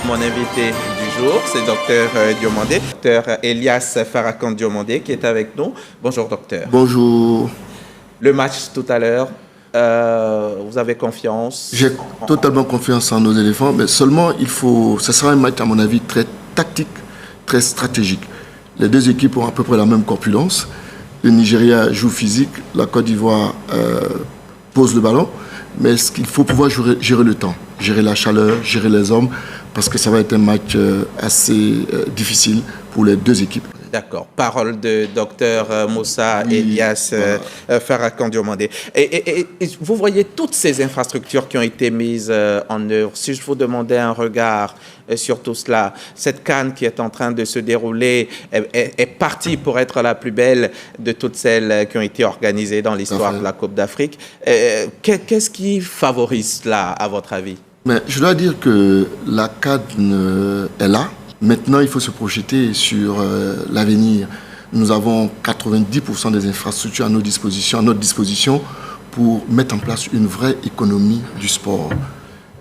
Mon invité du jour, c'est Dr Diomandé, Dr Elias Farrakhan Diomandé qui est avec nous. Bonjour docteur. Bonjour. Le match tout à l'heure, vous avez confiance? J'ai totalement confiance en nos éléphants, mais seulement ce sera un match à mon avis très tactique, très stratégique. Les deux équipes ont à peu près la même corpulence. Le Nigeria joue physique, la Côte d'Ivoire pose le ballon, mais il faut pouvoir gérer le temps, gérer la chaleur, gérer les hommes, parce que ça va être un match assez difficile pour les deux équipes. D'accord. Parole de docteur Moussa Elias Farrakhan Diomandé. Et vous voyez toutes ces infrastructures qui ont été mises en œuvre. Si je vous demandais un regard sur tout cela, cette CAN qui est en train de se dérouler est partie pour être la plus belle de toutes celles qui ont été organisées dans l'histoire de la Coupe d'Afrique. Qu'est-ce qui favorise cela, à votre avis? Mais je dois dire que la CAN est là. Maintenant, il faut se projeter sur l'avenir. Nous avons 90% des infrastructures à notre disposition pour mettre en place une vraie économie du sport.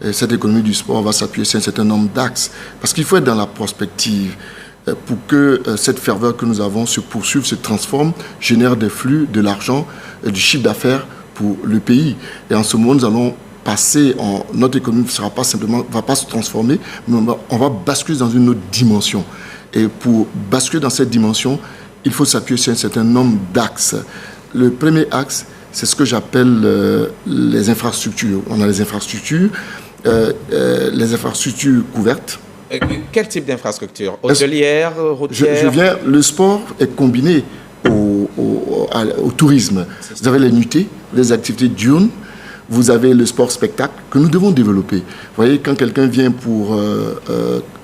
Et cette économie du sport va s'appuyer sur un certain nombre d'axes. Parce qu'il faut être dans la prospective pour que cette ferveur que nous avons se poursuive, se transforme, génère des flux, de l'argent, du chiffre d'affaires pour le pays. Et en ce moment, nous allons notre économie ne va pas se transformer, mais on va basculer dans une autre dimension. Et pour basculer dans cette dimension, il faut s'appuyer sur un certain nombre d'axes. Le premier axe, c'est ce que j'appelle les infrastructures. On a les infrastructures couvertes. Quel type d'infrastructure? Hôtelière, routière? Le sport est combiné au tourisme. Vous avez les nuitées, les activités diurnes. Vous avez le sport-spectacle que nous devons développer. Vous voyez, quand quelqu'un vient pour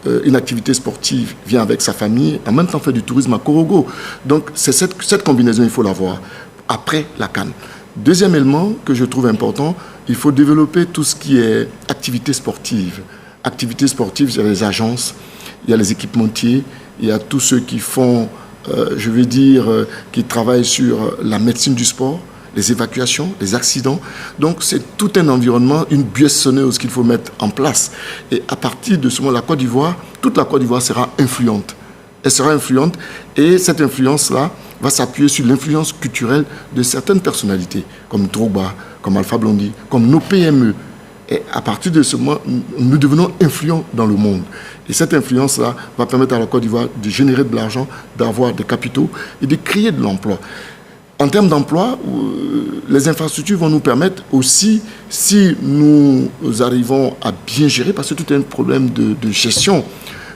une activité sportive, vient avec sa famille, en même temps fait du tourisme à Korogo. Donc, c'est cette combinaison, il faut l'avoir après la CAN. Deuxième élément que je trouve important, il faut développer tout ce qui est activité sportive. Activité sportive, il y a les agences, il y a les équipementiers, il y a tous ceux qui font, qui travaillent sur la médecine du sport, les évacuations, les accidents. Donc, c'est tout un environnement, une buissonneuse qu'il faut mettre en place. Et à partir de ce moment, toute la Côte d'Ivoire sera influente. Elle sera influente et cette influence-là va s'appuyer sur l'influence culturelle de certaines personnalités, comme Drogba, comme Alpha Blondy, comme nos PME. Et à partir de ce moment, nous devenons influents dans le monde. Et cette influence-là va permettre à la Côte d'Ivoire de générer de l'argent, d'avoir des capitaux et de créer de l'emploi. En termes d'emploi, les infrastructures vont nous permettre aussi, si nous arrivons à bien gérer, parce que tout est un problème de gestion,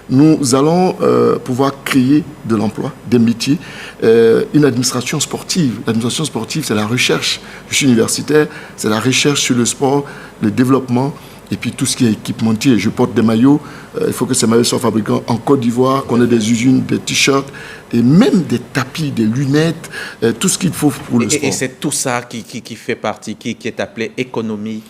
nous allons pouvoir créer de l'emploi, des métiers, une administration sportive. L'administration sportive, c'est la recherche. Je suis universitaire, c'est la recherche sur le sport, le développement, et puis tout ce qui est équipementier. Je porte des maillots, il faut que ces maillots soient fabriqués en Côte d'Ivoire, qu'on ait des usines, des t-shirts, et même des tapis, des lunettes, tout ce qu'il faut pour le sport. Et c'est tout ça qui fait partie, qui est appelé économie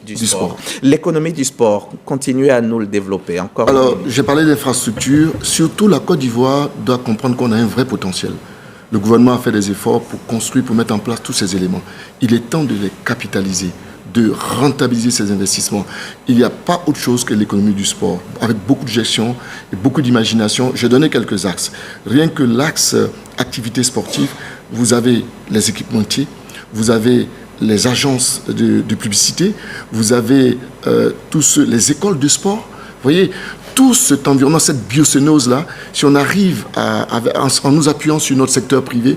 du sport. L'économie du sport, continuez à nous le développer encore. Alors, j'ai parlé d'infrastructures. Surtout, la Côte d'Ivoire doit comprendre qu'on a un vrai potentiel. Le gouvernement a fait des efforts pour construire, pour mettre en place tous ces éléments. Il est temps de les capitaliser, de rentabiliser ces investissements. Il n'y a pas autre chose que l'économie du sport, avec beaucoup de gestion et beaucoup d'imagination. J'ai donné quelques axes. Rien que l'axe activité sportive, vous avez les équipementiers, vous avez les agences de publicité, vous avez les écoles de sport. Vous voyez, tout cet environnement, cette biocénose-là, si on arrive en nous appuyant sur notre secteur privé,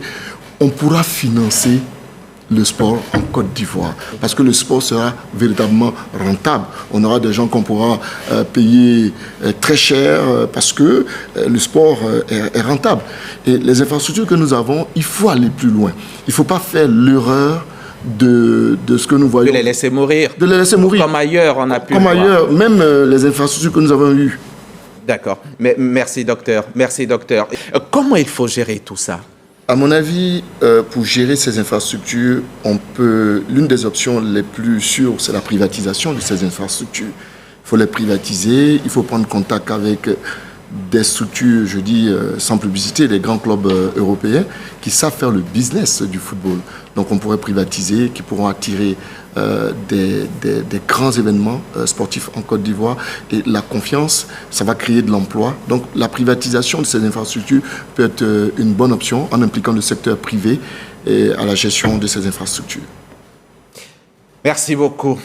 on pourra financer le sport en Côte d'Ivoire, parce que le sport sera véritablement rentable. On aura des gens qu'on pourra payer très cher parce que le sport est rentable. Et les infrastructures que nous avons, il faut aller plus loin. Il ne faut pas faire l'erreur de ce que nous voyons. De les laisser mourir. De les laisser mourir. Comme ailleurs, on a pu. Comme ailleurs, même les infrastructures que nous avons eues. D'accord. Mais merci, docteur. Merci, docteur. Comment il faut gérer tout ça? À mon avis, pour gérer ces infrastructures, l'une des options les plus sûres, c'est la privatisation de ces infrastructures. Il faut les privatiser, il faut prendre contact avec des structures, je dis sans publicité, des grands clubs européens qui savent faire le business du football. Donc on pourrait privatiser, qui pourront attirer des grands événements sportifs en Côte d'Ivoire. Et la confiance, ça va créer de l'emploi. Donc la privatisation de ces infrastructures peut être une bonne option en impliquant le secteur privé à la gestion de ces infrastructures. Merci beaucoup.